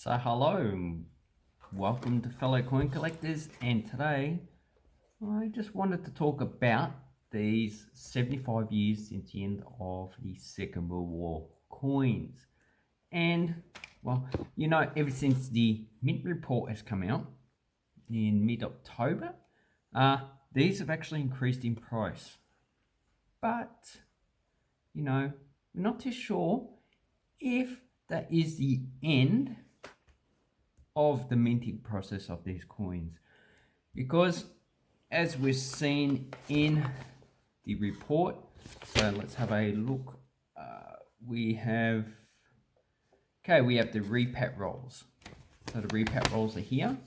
So hello, and welcome to fellow coin collectors, and today I just wanted to talk about these 75 years since the end of the Second World War coins. And well, ever since the mint report has come out in mid-October, these have actually increased in price. But, we're not too sure if that is the end of the minting process of these coins, because as we've seen in the report, so let's have a look. We have the repat rolls. So the repat rolls are here.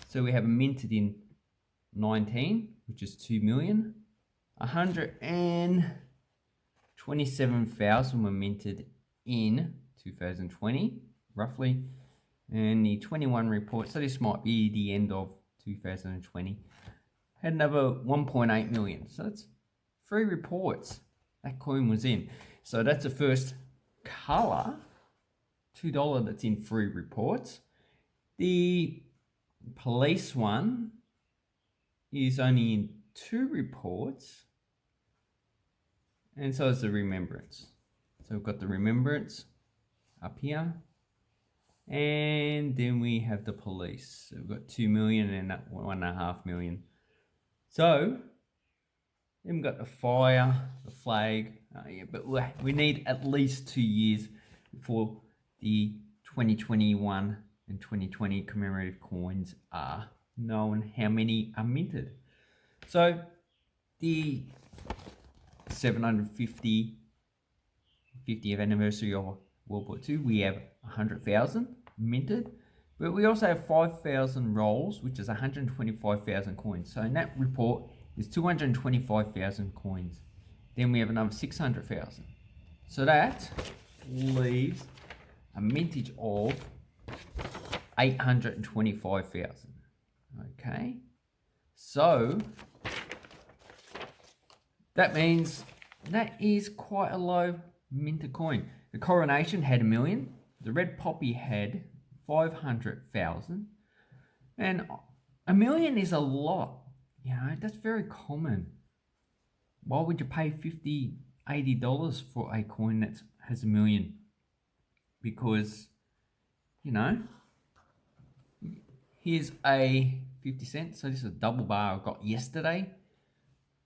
So we have minted in 19, which is 2 million. 127,000 were minted in 2020, roughly. And the 21 report, so this might be the end of 2020, had another 1.8 million. So that's 3 reports that coin was in. So that's the first color $2 that's in 3 reports. The police one is only in 2 reports, and so is the remembrance. So we've got the remembrance up here. And then we have the police. So we've got 2 million and 1.5 million. So then we've got the fire, the flag. But we need at least 2 years before the 2021 and 2020 commemorative coins are known how many are minted. So the 750th anniversary of World War II, we have 100,000 minted, but we also have 5,000 rolls, which is 125,000 coins. So in that report is 225,000 coins. Then we have another 600,000. So that leaves a mintage of 825,000. Okay, so that means that is quite a low minted coin. The Coronation had 1 million. The Red Poppy had 500,000. And 1 million is a lot. That's very common. Why would you pay $50, $80 for a coin that has 1 million? Because, here's a 50 cents. So this is a double bar I got yesterday.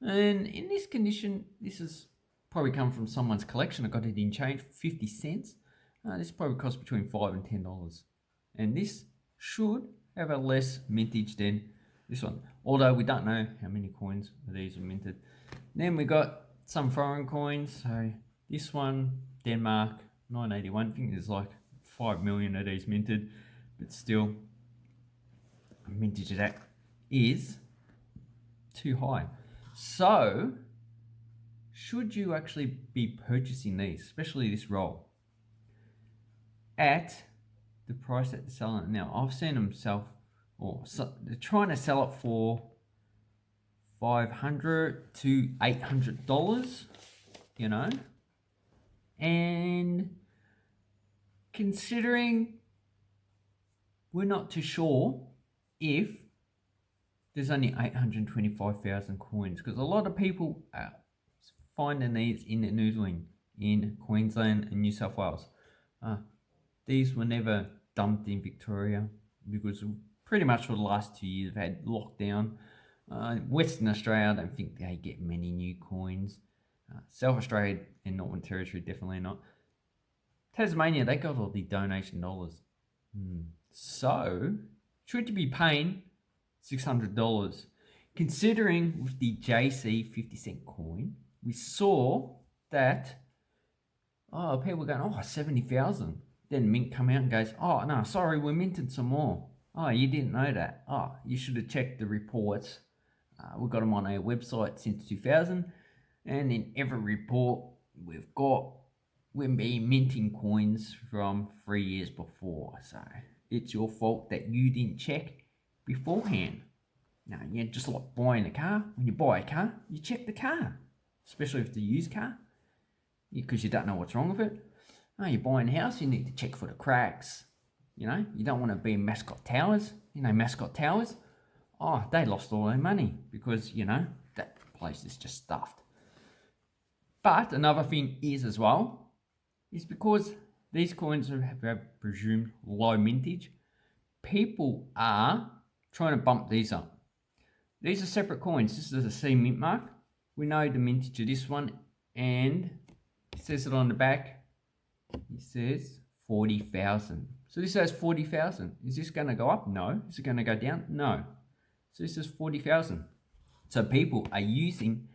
And in this condition, this is probably come from someone's collection. I got it in change for 50 cents. This probably costs between $5 and $10. And this should have a less mintage than this one, although we don't know how many coins of these are minted. Then we got some foreign coins. So this one, Denmark, 981. I think there's like 5 million of these minted, but still, a mintage of that is too high. So should you actually be purchasing these, especially this roll, at the price that they're selling it now? I've seen them they're trying to sell it for $500 to $800, and considering we're not too sure if there's only 825,000 coins, because a lot of people are finding these in the noodling in Queensland and New South Wales. These were never dumped in Victoria because pretty much for the last 2 years we've had lockdown. Western Australia, I don't think they get many new coins. South Australia and Northern Territory, definitely not. Tasmania, they got all the donation dollars. So, should you be paying $600? Considering with the JC 50 cent coin, we saw that people were going, 70,000. Then Mint come out and goes, no, sorry, we're minting some more. You didn't know that. You should have checked the reports. We've got them on our website since 2000. And in every report we've been minting coins from 3 years before. So it's your fault that you didn't check beforehand. Now, just like buying a car. When you buy a car, you check the car. Especially if it's a used car, because you don't know what's wrong with it. You're buying a house, you need to check for the cracks. You know, you don't want to be Mascot Towers. You know, Mascot Towers, oh, they lost all their money because, you know, that place is just stuffed. But another thing is as well, is because these coins have presumed low mintage, people are trying to bump these up. These are separate coins. This is a C mint mark. We know the mintage of this one, and it says it on the back. It says 40,000. So this says 40,000. Is this going to go up? No. Is it going to go down? No. So this is 40,000. So people are using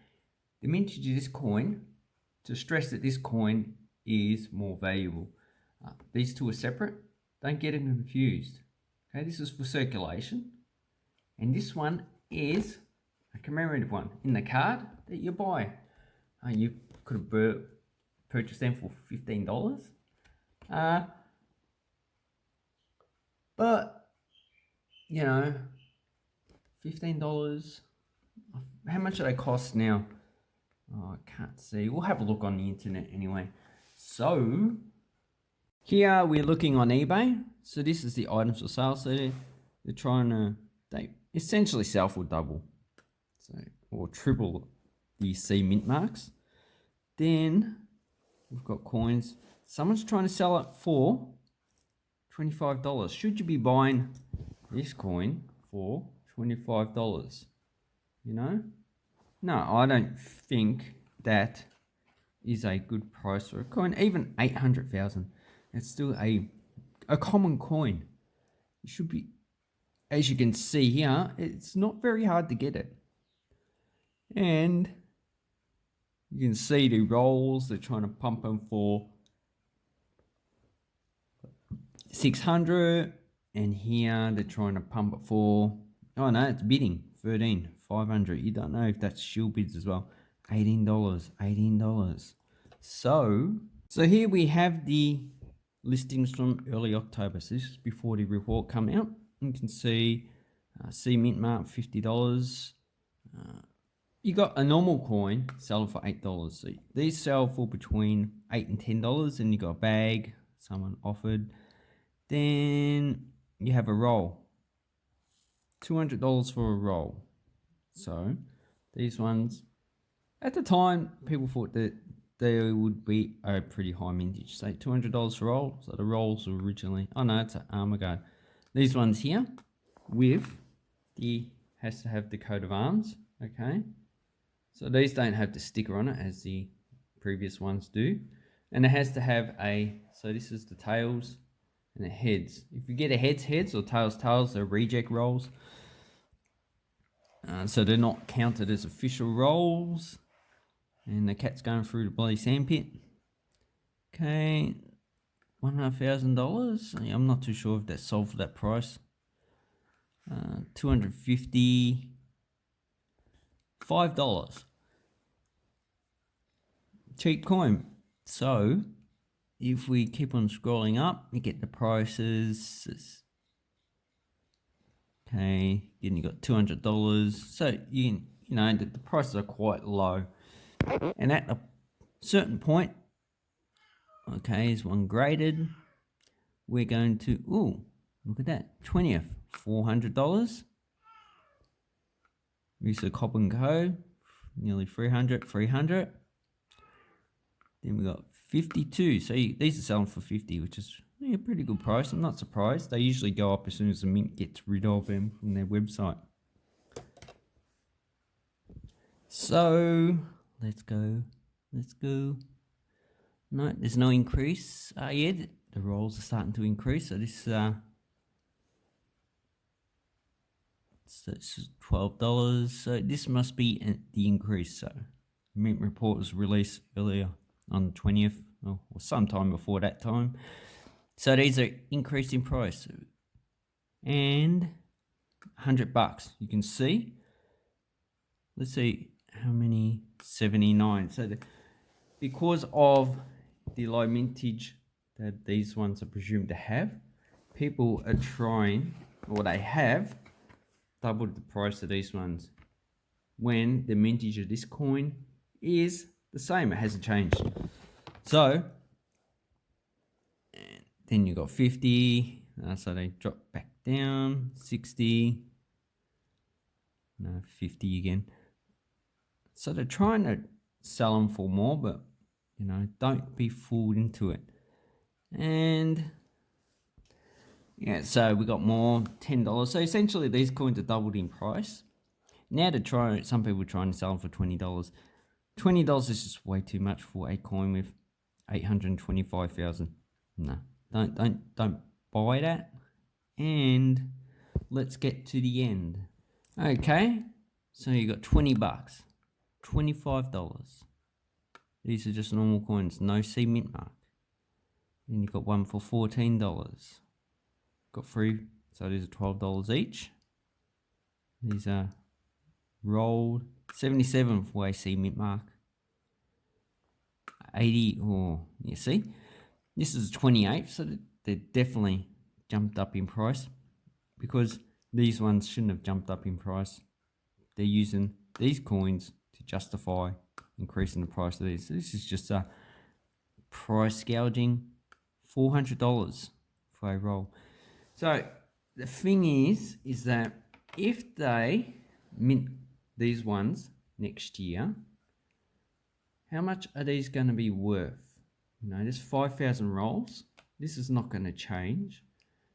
the mintage of this coin to stress that this coin is more valuable. These two are separate. Don't get them confused. Okay, this is for circulation. And this one is a commemorative one in the card that you buy. You could have purchased them for $15. But, you know, $15. How much do they cost now? Oh, I can't see. We'll have a look on the internet anyway. So, here we're looking on eBay. So this is the items for sale. So they're trying to, they essentially sell for double. So, or triple the C mint marks. Then we've got coins. Someone's trying to sell it for $25. Should you be buying this coin for $25? You know? No, I don't think that is a good price for a coin. Even 800,000, it's still a common coin. It should be, as you can see here, it's not very hard to get it. And you can see the rolls, they're trying to pump them for 600, and here they're trying to pump it for, oh no, it's bidding 13,500. You don't know if that's shield bids as well. $18. So here we have the listings from early October. So this is before the report come out. You can see C mint mark $50. You got a normal coin selling for $8. So these sell for between $8 and $10, and you got a bag someone offered. Then you have a roll, $200 for a roll. So these ones, at the time, people thought that they would be a pretty high mintage. Say $200 for a roll. So the rolls were originally, oh no, it's an armor guard. These ones here with the, has to have the coat of arms, okay? So these don't have the sticker on it as the previous ones do. And it has to have a, so this is the tails and the heads. If you get a heads or tails, they're reject rolls. So they're not counted as official rolls. And the cat's going through the bloody sandpit. Okay, $1,500. I'm not too sure if that's sold for that price. $250. $5. Cheap coin. So if we keep on scrolling up, you get the prices. Okay, then you got $200. So you know the prices are quite low. And at a certain point, okay, is one graded. We're going to, ooh, look at that, 20th, $400. Visa Cop and Co, nearly 300. Then we got 52. So these are selling for 50, which is a pretty good price. I'm not surprised. They usually go up as soon as the mint gets rid of them from their website. So let's go. No, there's no increase. Yeah, the rolls are starting to increase. So this is $12. So this must be the increase. So mint report was released earlier on the 20th or sometime before that time. So these are increased in price. And $100. You can see. Let's see how many. 79. So because of the low mintage that these ones are presumed to have, people are trying, or they have doubled the price of these ones when the mintage of this coin is the same. It hasn't changed. So and then you got 50. So they drop back down 60, no 50 again. So they're trying to sell them for more, but you know, don't be fooled into it. And yeah, so we got more $10. So essentially these coins are doubled in price. Now to try, some people are trying to sell them for $20. $20 is just way too much for a coin with 825,000. No, don't buy that. And let's get to the end. Okay, so you got 20 bucks, $25. These are just normal coins, no C mint mark. Then you got one for $14. Got three, so these are $12 each. These are rolled 77 for a C mint mark. 80, or you see, this is 28, so they definitely jumped up in price, because these ones shouldn't have jumped up in price. They're using these coins to justify increasing the price of these. So this is just a price gouging, $400 for a roll. So the thing is that if they mint these ones next year, how much are these going to be worth? You know, there's 5,000 rolls. This is not going to change.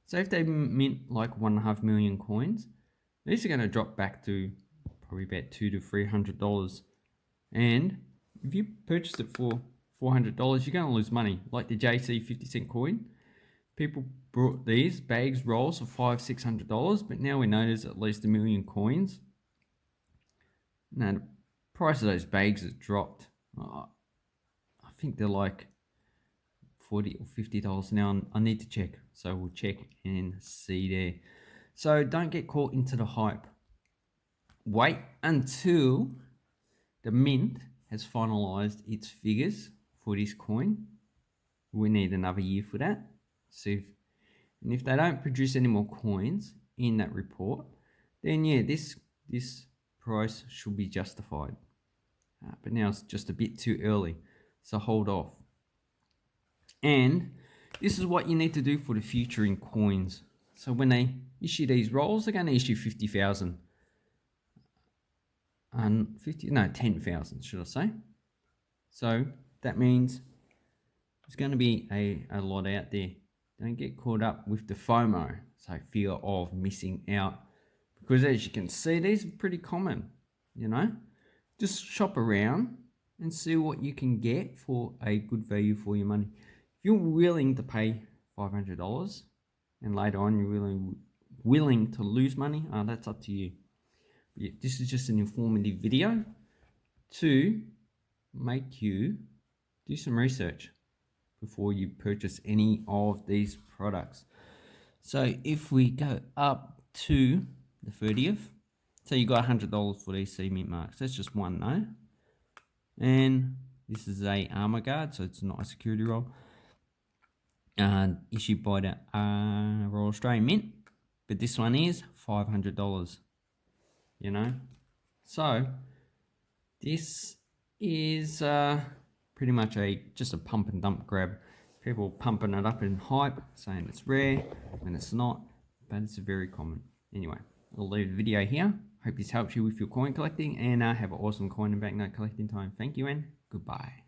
So if they mint like 1.5 million coins, these are going to drop back to probably about $200 to $300. And if you purchase it for $400, you're going to lose money. Like the JC 50-cent coin, people brought these bags, rolls for $500, $600, but now we know there's at least 1 million coins. Now the price of those bags has dropped. I think they're like $40 or $50 now. I need to check, so we'll check and see there. So don't get caught into the hype. Wait until the mint has finalized its figures for this coin. We need another year for that. And if they don't produce any more coins in that report, then yeah, this price should be justified. But now it's just a bit too early, so hold off. And this is what you need to do for the future in coins. So when they issue these rolls, they're going to issue 50,000. And 10,000, should I say. So that means there's going to be a lot out there. Don't get caught up with the FOMO, so fear of missing out. Because as you can see, these are pretty common, you know. Just shop around and see what you can get for a good value for your money. If you're willing to pay $500 and later on you're really willing to lose money, that's up to you. Yeah, this is just an informative video to make you do some research before you purchase any of these products. So if we go up to the 30th, so you got $100 for these C mint marks. That's just one, no? And this is a armor guard, so it's not a security roll. Issued by the Royal Australian Mint, but this one is $500. You know, so this is pretty much just a pump and dump grab. People pumping it up in hype, saying it's rare when it's not, but it's very common. Anyway, I'll leave the video here. Hope this helps you with your coin collecting, and have an awesome coin and banknote collecting time. Thank you and goodbye.